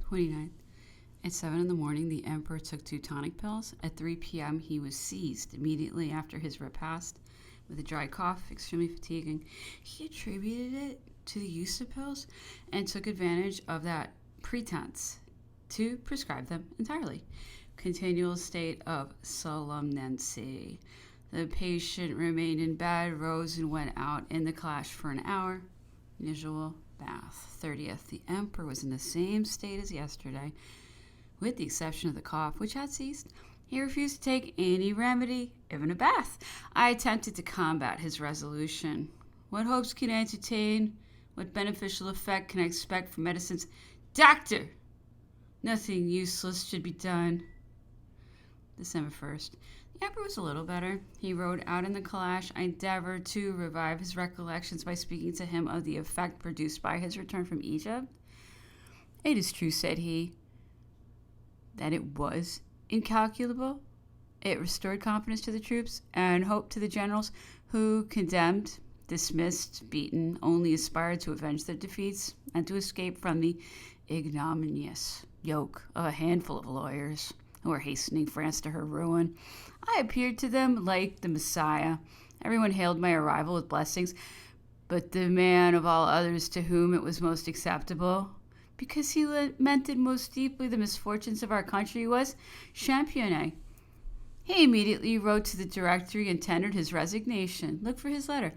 29th. At 7 in the morning, the emperor took 2 tonic pills. At 3 p.m., he was seized immediately after his repast with a dry cough, extremely fatiguing. He attributed it to the use of pills and took advantage of that pretense to prescribe them entirely. Continual state of somnolence. The patient remained in bed, rose, and went out in the clash for an hour. Usual bath. 30th. The emperor was in the same state as yesterday, with the exception of the cough, which had ceased. He refused to take any remedy, even a bath. I attempted to combat his resolution. What hopes can I entertain? What beneficial effect can I expect from medicines? Doctor! Nothing useless should be done. December 1st. The emperor was a little better. He rode out in the calash. I endeavored to revive his recollections by speaking to him of the effect produced by his return from Egypt. It is true, said he, that it was incalculable. It restored confidence to the troops and hope to the generals who, condemned, dismissed, beaten, only aspired to avenge their defeats and to escape from the ignominious yoke of a handful of lawyers who were hastening France to her ruin. I appeared to them like the Messiah. Everyone hailed my arrival with blessings, but the man of all others to whom it was most acceptable, because he lamented most deeply the misfortunes of our country, was Championnet. He immediately wrote to the directory and tendered his resignation. Look for his letter.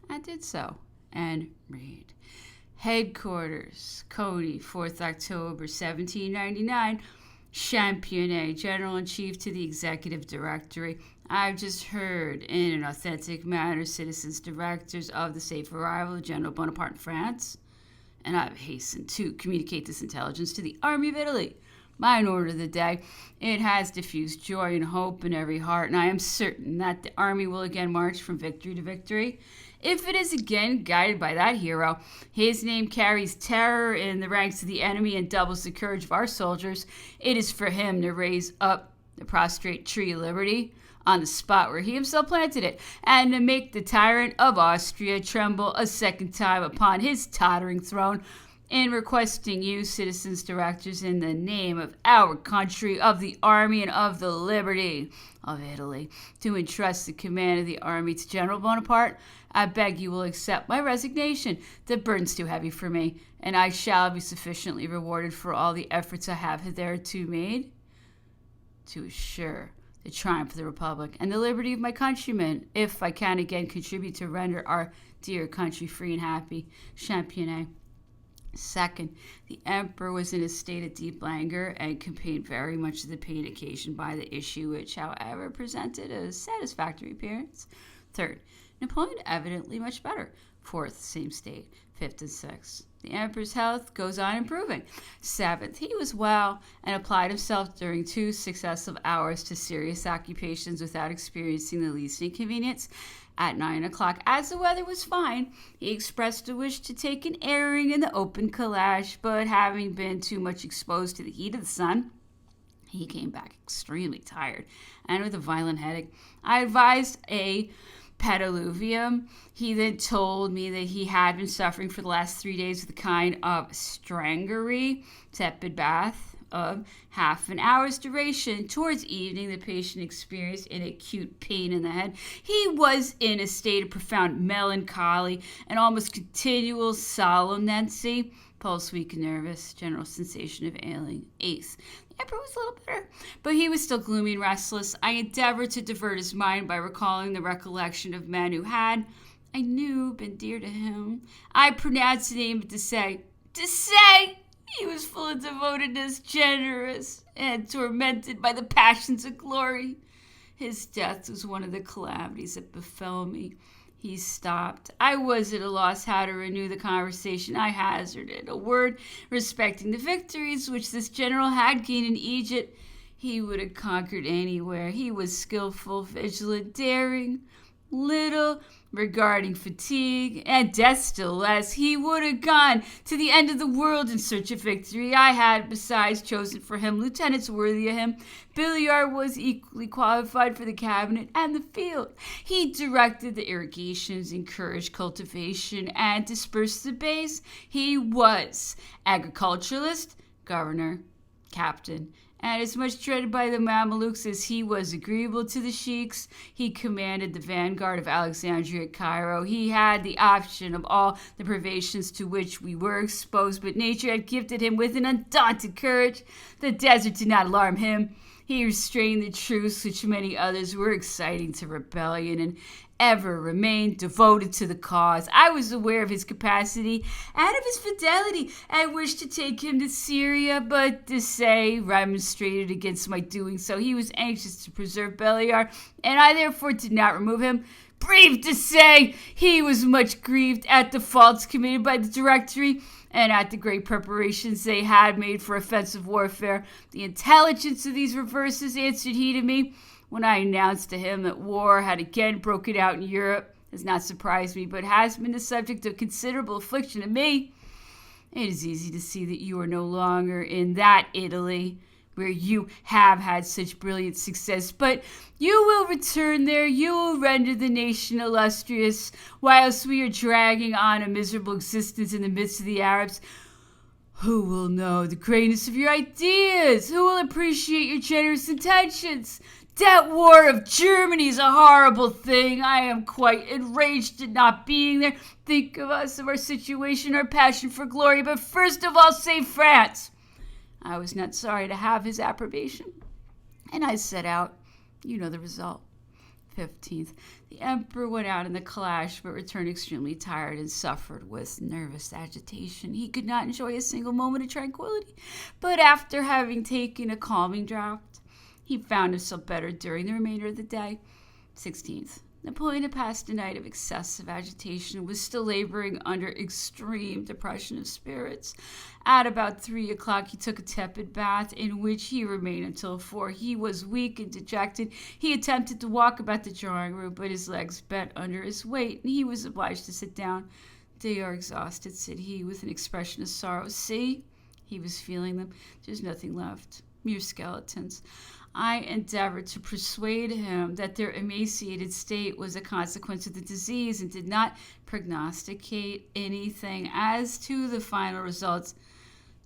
I did so, and read. Headquarters, Cody, 4th October, 1799. Championnet, General-in-Chief to the Executive Directory. I've just heard, in an authentic manner, citizens directors of the safe arrival of General Bonaparte in France, and I've hastened to communicate this intelligence to the Army of Italy. Mine order of the day. It has diffused joy and hope in every heart, and I am certain that the army will again march from victory to victory. If it is again guided by that hero, his name carries terror in the ranks of the enemy and doubles the courage of our soldiers. It is for him to raise up the prostrate tree of liberty on the spot where he himself planted it, and to make the tyrant of Austria tremble a second time upon his tottering throne. In requesting you, citizens directors, in the name of our country, of the army, and of the liberty of Italy, to entrust the command of the army to General Bonaparte, I beg you will accept my resignation. The burden's too heavy for me, and I shall be sufficiently rewarded for all the efforts I have hitherto made to assure the triumph of the Republic and the liberty of my countrymen, if I can again contribute to render our dear country free and happy. Championnet. Second, the emperor was in a state of deep languor and complained very much of the pain occasioned by the issue, which, however, presented a satisfactory appearance. Third, Napoleon evidently much better. Fourth, same state. Fifth and sixth. The emperor's health goes on improving. Seventh, he was well and applied himself during 2 successive hours to serious occupations without experiencing the least inconvenience. At 9 o'clock, as the weather was fine, he expressed a wish to take an airing in the open calash, but having been too much exposed to the heat of the sun, he came back extremely tired and with a violent headache. I advised a pediluvium. He then told me that he had been suffering for the last 3 days with a kind of strangury, tepid bath of half an hour's duration. Towards evening, the patient experienced an acute pain in the head. He was in a state of profound melancholy and almost continual solemnancy. Pulse weak and nervous. General sensation of ailing. Eighth, the emperor was a little better, but he was still gloomy and restless. I endeavored to divert his mind by recalling the recollection of men who had, I knew, been dear to him. I pronounced the name to say, he was full of devotedness, generous, and tormented by the passions of glory. His death was one of the calamities that befell me. He stopped. I was at a loss how to renew the conversation. I hazarded a word respecting the victories which this general had gained in Egypt. He would have conquered anywhere. He was skillful, vigilant, daring, little regarding fatigue, and death still less. He would have gone to the end of the world in search of victory. I had, besides, chosen for him lieutenants worthy of him. Billiard was equally qualified for the cabinet and the field. He directed the irrigations, encouraged cultivation, and dispersed the base. He was agriculturalist, governor, captain, and as much dreaded by the Mamelukes as he was agreeable to the sheiks. He commanded the vanguard of Alexandria at Cairo. He had the option of all the privations to which we were exposed, but nature had gifted him with an undaunted courage. The desert did not alarm him. He restrained the truths which many others were exciting to rebellion, and ever remained devoted to the cause. I was aware of his capacity and of his fidelity, and wished to take him to Syria, but Desaix remonstrated against my doing so. He was anxious to preserve Belliard, and I therefore did not remove him. Brave Desaix! He was much grieved at the faults committed by the Directory, and at the great preparations they had made for offensive warfare. The intelligence of these reverses, answered he to me, when I announced to him that war had again broken out in Europe, has not surprised me, but has been the subject of considerable affliction to me. It is easy to see that you are no longer in that Italy where you have had such brilliant success, but you will return there. You will render the nation illustrious, whilst we are dragging on a miserable existence in the midst of the Arabs. Who will know the greatness of your ideas? Who will appreciate your generous intentions? That war of Germany is a horrible thing. I am quite enraged at not being there. Think of us, of our situation, our passion for glory, but first of all, save France. I was not sorry to have his approbation, and I set out. You know the result. 15th. The emperor went out in the clash, but returned extremely tired and suffered with nervous agitation. He could not enjoy a single moment of tranquility, but after having taken a calming draught, he found himself better during the remainder of the day. 16th. Napoleon had passed a night of excessive agitation and was still laboring under extreme depression of spirits. At about 3 o'clock, he took a tepid bath, in which he remained until 4. He was weak and dejected. He attempted to walk about the drawing room, but his legs bent under his weight, and he was obliged to sit down. "They are exhausted," said he, with an expression of sorrow. "See," he was feeling them, "there's nothing left. Mere skeletons." I endeavored to persuade him that their emaciated state was a consequence of the disease, and did not prognosticate anything as to the final results.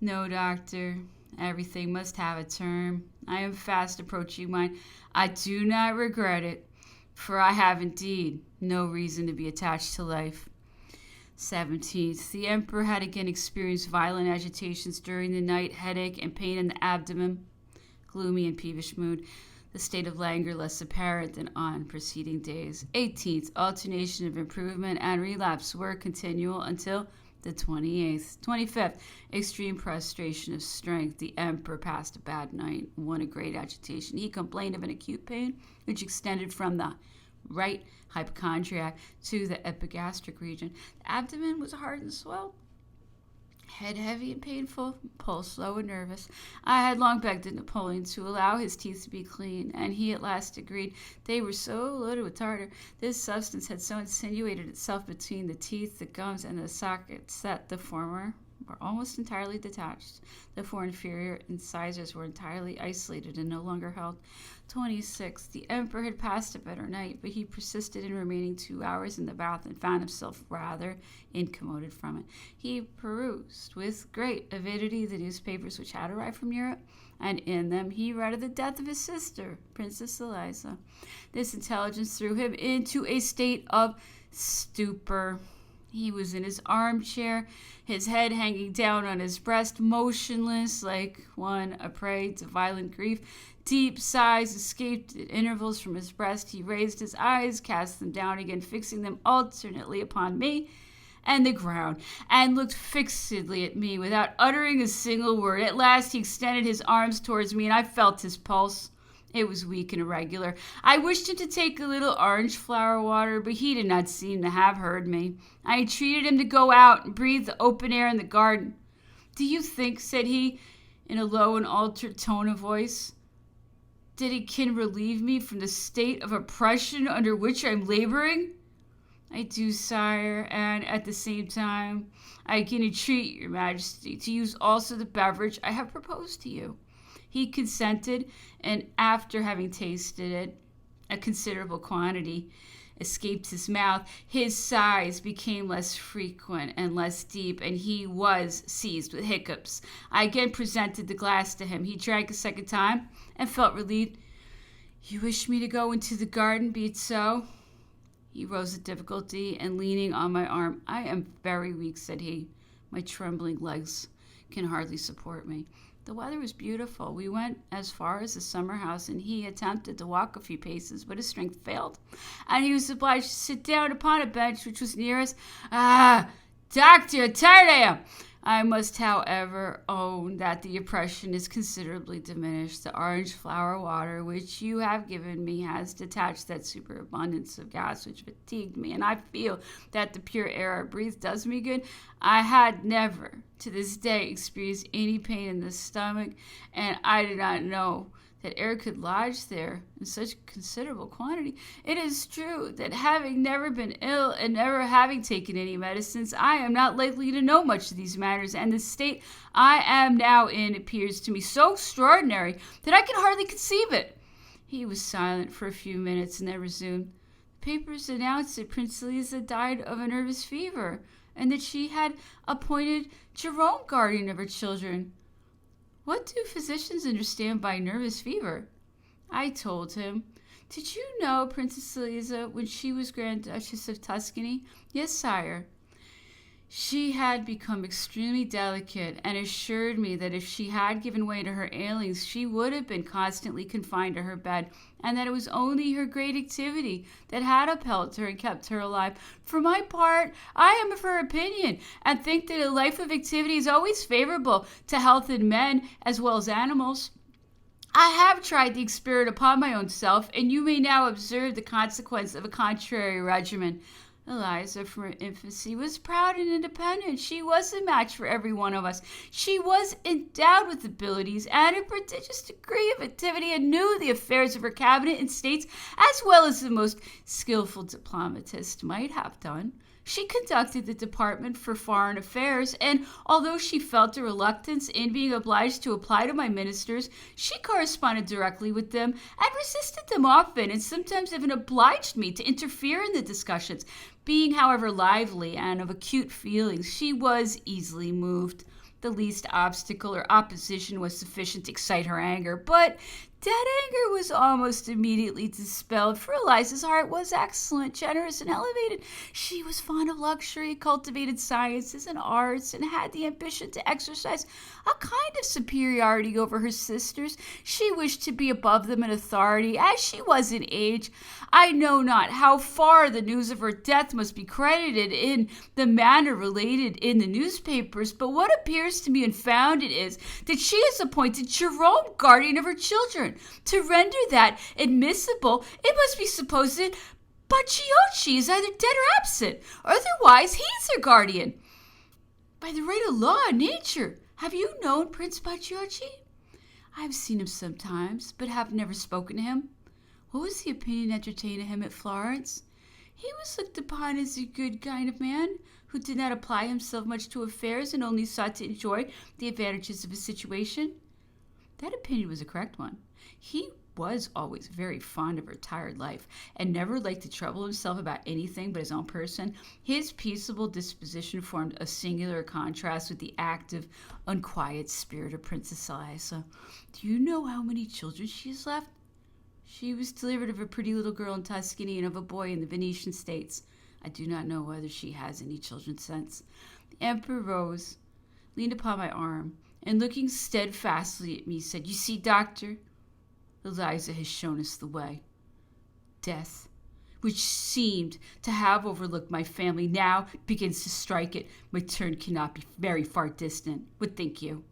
"No, doctor, everything must have a term. I am fast approaching mine. I do not regret it, for I have indeed no reason to be attached to life." 17th. The emperor had again experienced violent agitations during the night, headache and pain in the abdomen. Gloomy and peevish mood, the state of languor less apparent than on preceding days. 18th. Alternation of improvement and relapse were continual until the 28th. 25th. Extreme prostration of strength. The emperor passed a bad night, one of great agitation. He complained of an acute pain which extended from the right hypochondriac to the epigastric region. The abdomen was hard and swelled. Head heavy and painful, pulse low and nervous. I had long begged of Napoleon to allow his teeth to be clean, and he at last agreed. They were so loaded with tartar, this substance had so insinuated itself between the teeth, the gums, and the sockets that the former were almost entirely detached. The 4 inferior incisors were entirely isolated and no longer held. 26th. The emperor had passed a better night, but he persisted in remaining 2 hours in the bath and found himself rather incommoded from it. He perused with great avidity the newspapers which had arrived from Europe, and in them he read of the death of his sister, Princess Eliza. This intelligence threw him into a state of stupor. He was in his armchair, his head hanging down on his breast, motionless like one a prey to violent grief. Deep sighs escaped at intervals from his breast. He raised his eyes, cast them down again, fixing them alternately upon me and the ground, and looked fixedly at me without uttering a single word. At last he extended his arms towards me, and I felt his pulse. It was weak and irregular. I wished him to take a little orange flower water, but he did not seem to have heard me. I entreated him to go out and breathe the open air in the garden. "Do you think," said he, in a low and altered tone of voice, "that it can relieve me from the state of oppression under which I am laboring?" "I do, sire, and at the same time I can entreat your majesty to use also the beverage I have proposed to you." He consented, and after having tasted it, a considerable quantity, escaped his mouth. His sighs became less frequent and less deep, and he was seized with hiccups. I again presented the glass to him. He drank a second time and felt relieved. You wish me to go into the garden, be it so? He rose with difficulty and leaning on my arm. I am very weak, said he. My trembling legs can hardly support me. The weather was beautiful. We went as far as the summer house, and he attempted to walk a few paces, but his strength failed, and he was obliged to sit down upon a bench which was near us. Ah, doctor, tired I am. I must, however, own that the oppression is considerably diminished. The orange flower water which you have given me has detached that superabundance of gas which fatigued me, and I feel that the pure air I breathe does me good. I had never, to this day, experienced any pain in the stomach, and I did not know that air could lodge there in such considerable quantity. It is true that having never been ill and never having taken any medicines, I am not likely to know much of these matters, and the state I am now in appears to me so extraordinary that I can hardly conceive it. He was silent for a few minutes and then resumed. The papers announced that Princess Eliza died of a nervous fever, and that she had appointed Jerome guardian of her children. What do physicians understand by nervous fever? I told him. Did you know Princess Eliza when she was Grand Duchess of Tuscany? Yes, sire. She had become extremely delicate and assured me that if she had given way to her ailings, she would have been constantly confined to her bed, and that it was only her great activity that had upheld her and kept her alive. For my part, I am of her opinion, and think that a life of activity is always favorable to health in men as well as animals. I have tried the experiment upon my own self, and you may now observe the consequence of a contrary regimen. Eliza, from her infancy, was proud and independent. She was a match for every one of us. She was endowed with abilities and a prodigious degree of activity, and knew the affairs of her cabinet and states as well as the most skillful diplomatist might have done. She conducted the Department for Foreign Affairs, and although she felt a reluctance in being obliged to apply to my ministers, she corresponded directly with them and resisted them often, and sometimes even obliged me to interfere in the discussions. Being, however, lively and of acute feelings, she was easily moved. The least obstacle or opposition was sufficient to excite her anger, but that anger was almost immediately dispelled, for Eliza's heart was excellent, generous, and elevated. She was fond of luxury, cultivated sciences and arts, and had the ambition to exercise a kind of superiority over her sisters. She wished to be above them in authority, as she was in age. I know not how far the news of her death must be credited in the manner related in the newspapers, but what appears to me unfounded is that she has appointed Jerome guardian of her children. To render that admissible, it must be supposed that Bacciocchi is either dead or absent, or otherwise he is their guardian. By the right of law and nature, have you known Prince Bacciocchi? I have seen him sometimes, but have never spoken to him. What was the opinion entertained of him at Florence? He was looked upon as a good kind of man, who did not apply himself much to affairs and only sought to enjoy the advantages of his situation. That opinion was a correct one. He was always very fond of retired life, and never liked to trouble himself about anything but his own person. His peaceable disposition formed a singular contrast with the active, unquiet spirit of Princess Eliza. Do you know how many children she has left? She was delivered of a pretty little girl in Tuscany and of a boy in the Venetian states. I do not know whether she has any children since. The emperor rose, leaned upon my arm, and looking steadfastly at me, said, You see, doctor, Eliza has shown us the way. Death, which seemed to have overlooked my family, now begins to strike it. My turn cannot be very far distant. What think you?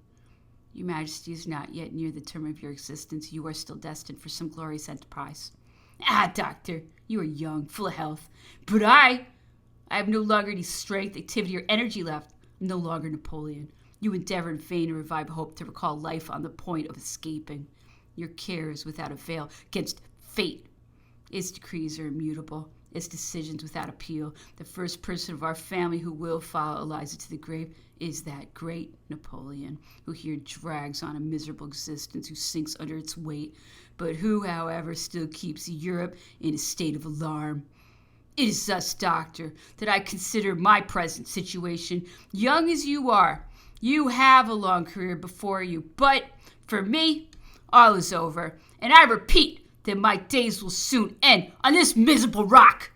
Your Majesty is not yet near the term of your existence. You are still destined for some glorious enterprise. Ah, doctor, you are young, full of health. But I have no longer any strength, activity, or energy left. I'm no longer Napoleon. You endeavor in vain to revive hope, to recall life on the point of escaping. Your cares without avail against fate. Its decrees are immutable, its decisions without appeal. The first person of our family who will follow Eliza to the grave is that great Napoleon, who here drags on a miserable existence, who sinks under its weight, but who, however, still keeps Europe in a state of alarm. It is thus, doctor, that I consider my present situation. Young as you are, you have a long career before you, but for me, all is over, and I repeat that my days will soon end on this miserable rock.